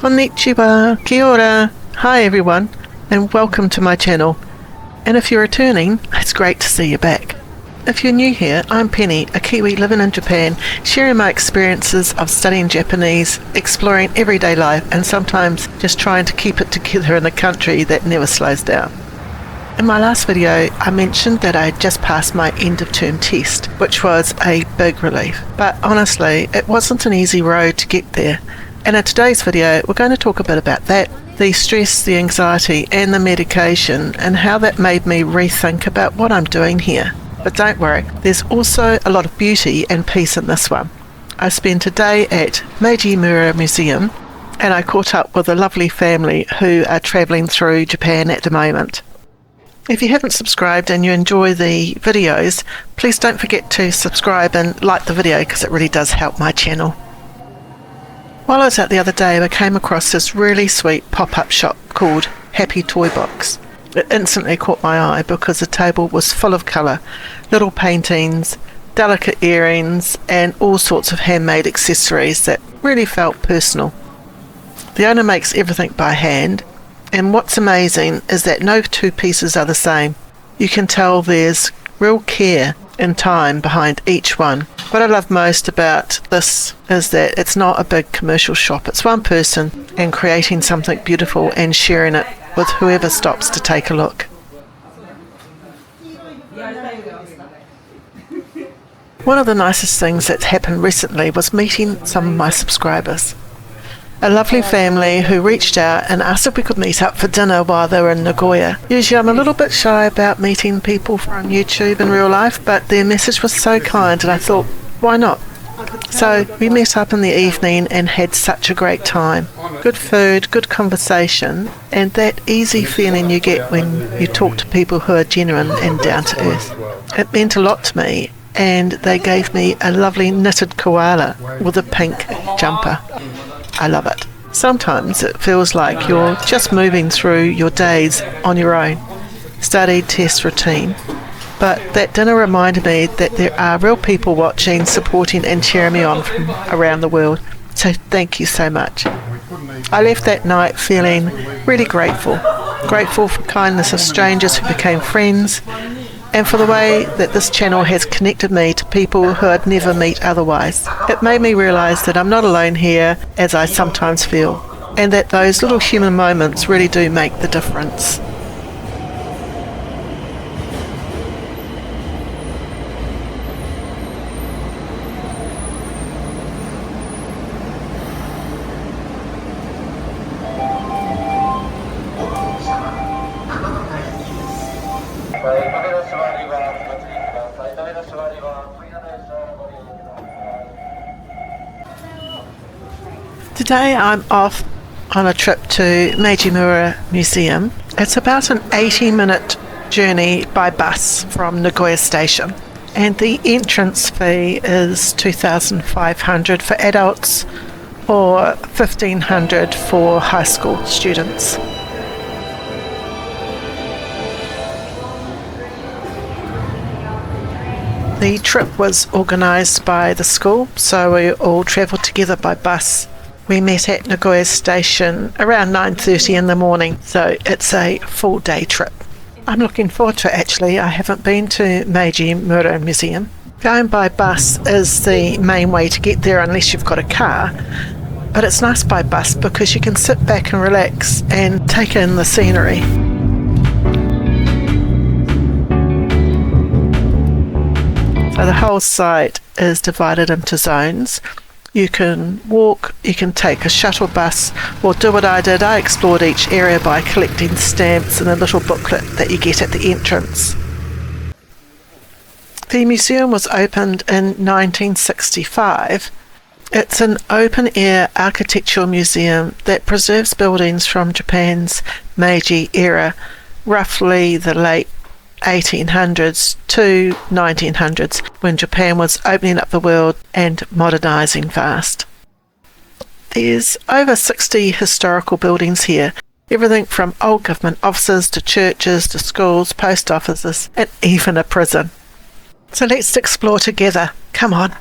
Konnichiwa, kia ora, hi everyone, and welcome to my channel. And if you're returning, it's great to see you back. If you're new here, I'm Pennie, a Kiwi living in Japan, sharing my experiences of studying Japanese, exploring everyday life, and sometimes just trying to keep it together in a country that never slows down. In my last video, I mentioned that I had just passed my end of term test, which was a big relief. But honestly, it wasn't an easy road to get there. And in today's video, we're going to talk a bit about that, the stress, the anxiety, and the medication, and how that made me rethink about what I'm doing here. But don't worry, there's also a lot of beauty and peace in this one. I spent a day at Meiji-mura Museum, and I caught up with a lovely family who are travelling through Japan at the moment. If you haven't subscribed and you enjoy the videos, please don't forget to subscribe and like the video because it really does help my channel. While I was out the other day, I came across this really sweet pop-up shop called Happy Toy Box. It instantly caught my eye because the table was full of colour, little paintings, delicate earrings, and all sorts of handmade accessories that really felt personal. The owner makes everything by hand, and what's amazing is that no two pieces are the same. You can tell there's real care and time behind each one. What I love most about this is that it's not a big commercial shop. It's one person and creating something beautiful and sharing it with whoever stops to take a look. One of the nicest things that's happened recently was meeting some of my subscribers. A lovely family who reached out and asked if we could meet up for dinner while they were in Nagoya. Usually I'm a little bit shy about meeting people from YouTube in real life, but their message was so kind and I thought, why not? So we met up in the evening and had such a great time. Good food, good conversation, and that easy feeling you get when you talk to people who are genuine and down to earth. It meant a lot to me, and they gave me a lovely knitted koala with a pink jumper. I love it. Sometimes it feels like you're just moving through your days on your own. Study, test, routine. But that dinner reminded me that there are real people watching, supporting and cheering me on from around the world. So thank you so much. I left that night feeling really grateful. Grateful for kindness of strangers who became friends, and for the way that this channel has connected me to people who I'd never meet otherwise. It made me realise that I'm not alone here, as I sometimes feel, and that those little human moments really do make the difference. Today I'm off on a trip to Meiji-mura Museum. It's about an 80-minute journey by bus from Nagoya station, and the entrance fee is 2,500 for adults or 1,500 for high school students. The trip was organised by the school, so we all travelled together by bus. We met at Nagoya station around 9:30 in the morning, so it's a full day trip. I'm looking forward to it actually. I haven't been to Meiji-mura Museum. Going by bus is the main way to get there unless you've got a car, but it's nice by bus because you can sit back and relax and take in the scenery. So the whole site is divided into zones. You can walk, you can take a shuttle bus, or do what I did. I explored each area by collecting stamps in a little booklet that you get at the entrance. The museum was opened in 1965. It's an open-air architectural museum that preserves buildings from Japan's Meiji era, roughly the late 1800s to 1900s, when Japan was opening up the world and modernising fast. There's over 60 historical buildings here, everything from old government offices to churches to schools, post offices, and even a prison. So let's explore together. Come on.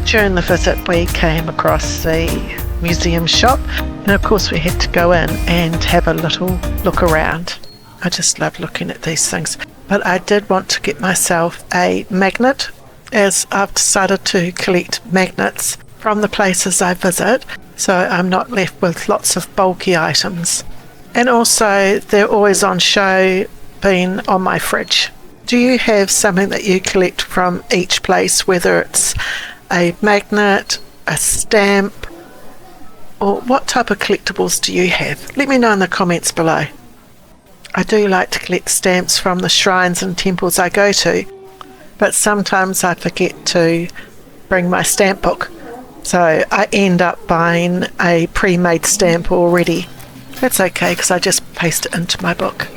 During the visit we came across the museum shop, and of course we had to go in and have a little look around. I just love looking at these things. But I did want to get myself a magnet, as I've decided to collect magnets from the places I visit, so I'm not left with lots of bulky items. And also they're always on show, being on my fridge. Do you have something that you collect from each place, whether it's a magnet, a stamp, or what type of collectibles do you have? Let me know in the comments below. I do like to collect stamps from the shrines and temples I go to, but sometimes I forget to bring my stamp book, so I end up buying a pre-made stamp already. That's okay because I just paste it into my book.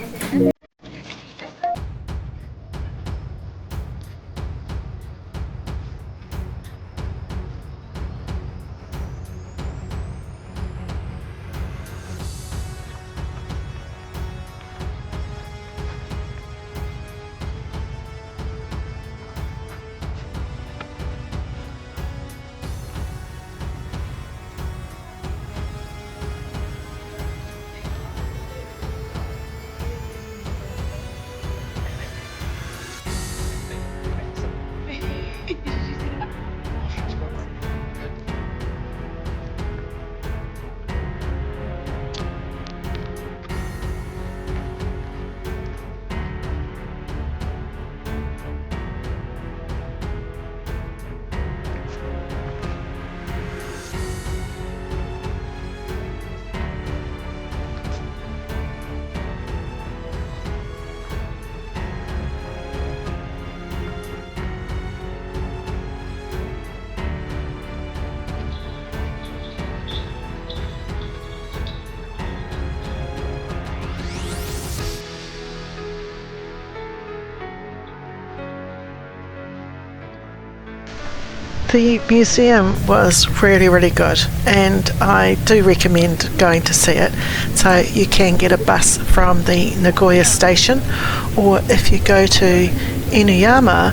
The museum was really good, and I do recommend going to see it. So you can get a bus from the Nagoya station, or if you go to Inuyama,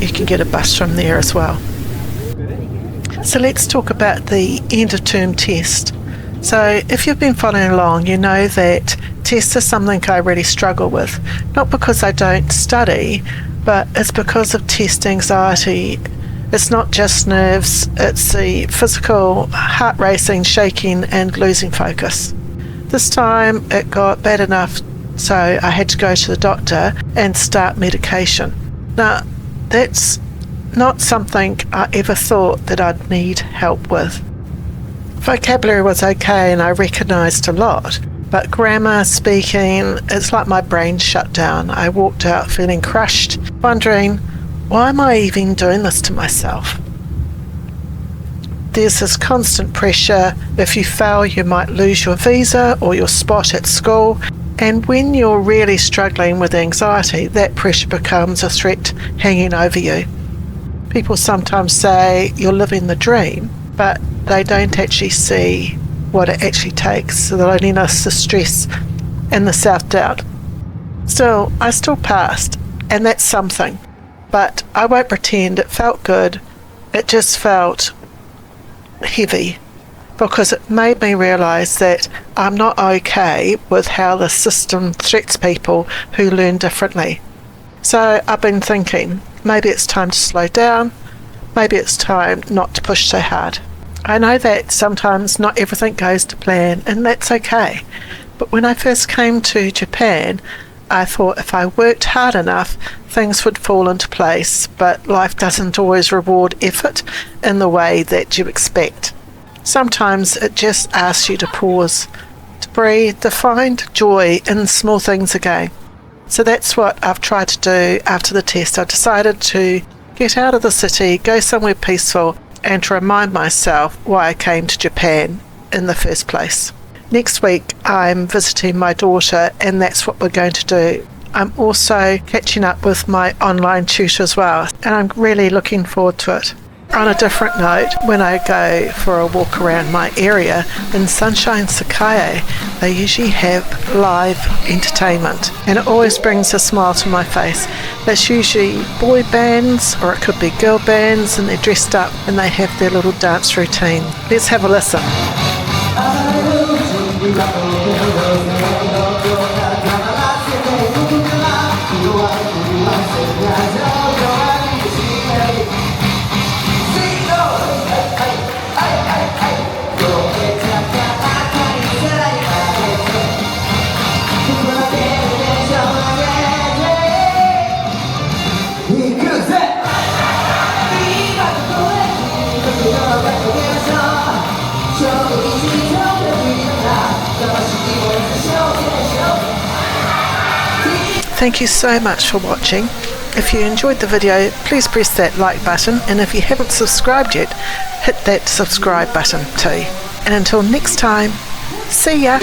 you can get a bus from there as well. So let's talk about the end of term test. So if you've been following along, you know that tests are something I really struggle with. Not because I don't study, but it's because of test anxiety. It's not just nerves, it's the physical heart racing, shaking and losing focus. This time it got bad enough so I had to go to the doctor and start medication. Now that's not something I ever thought that I'd need help with. Vocabulary was okay and I recognised a lot, but grammar, speaking, it's like my brain shut down. I walked out feeling crushed, wondering, why am I even doing this to myself? There's this constant pressure. If you fail, you might lose your visa or your spot at school. And when you're really struggling with anxiety, that pressure becomes a threat hanging over you. People sometimes say you're living the dream, but they don't actually see what it actually takes, the loneliness, the stress, and the self-doubt. Still, I still passed, and that's something. But I won't pretend it felt good, it just felt heavy, because it made me realise that I'm not okay with how the system treats people who learn differently. So I've been thinking, maybe it's time to slow down, maybe it's time not to push so hard. I know that sometimes not everything goes to plan, and that's okay. But when I first came to Japan, I thought if I worked hard enough, things would fall into place, but life doesn't always reward effort in the way that you expect. Sometimes it just asks you to pause, to breathe, to find joy in small things again. So that's what I've tried to do after the test. I decided to get out of the city, go somewhere peaceful, and to remind myself why I came to Japan in the first place. Next week I'm visiting my daughter, and that's what we're going to do. I'm also catching up with my online tutor as well, and I'm really looking forward to it. On a different note, when I go for a walk around my area in Sunshine Sakae, they usually have live entertainment, and it always brings a smile to my face. That's usually boy bands, or it could be girl bands, and they're dressed up and they have their little dance routine. Let's have a listen. Thank you so much for watching. If you enjoyed the video, please press that like button, and if you haven't subscribed yet, hit that subscribe button too. And until next time, see ya!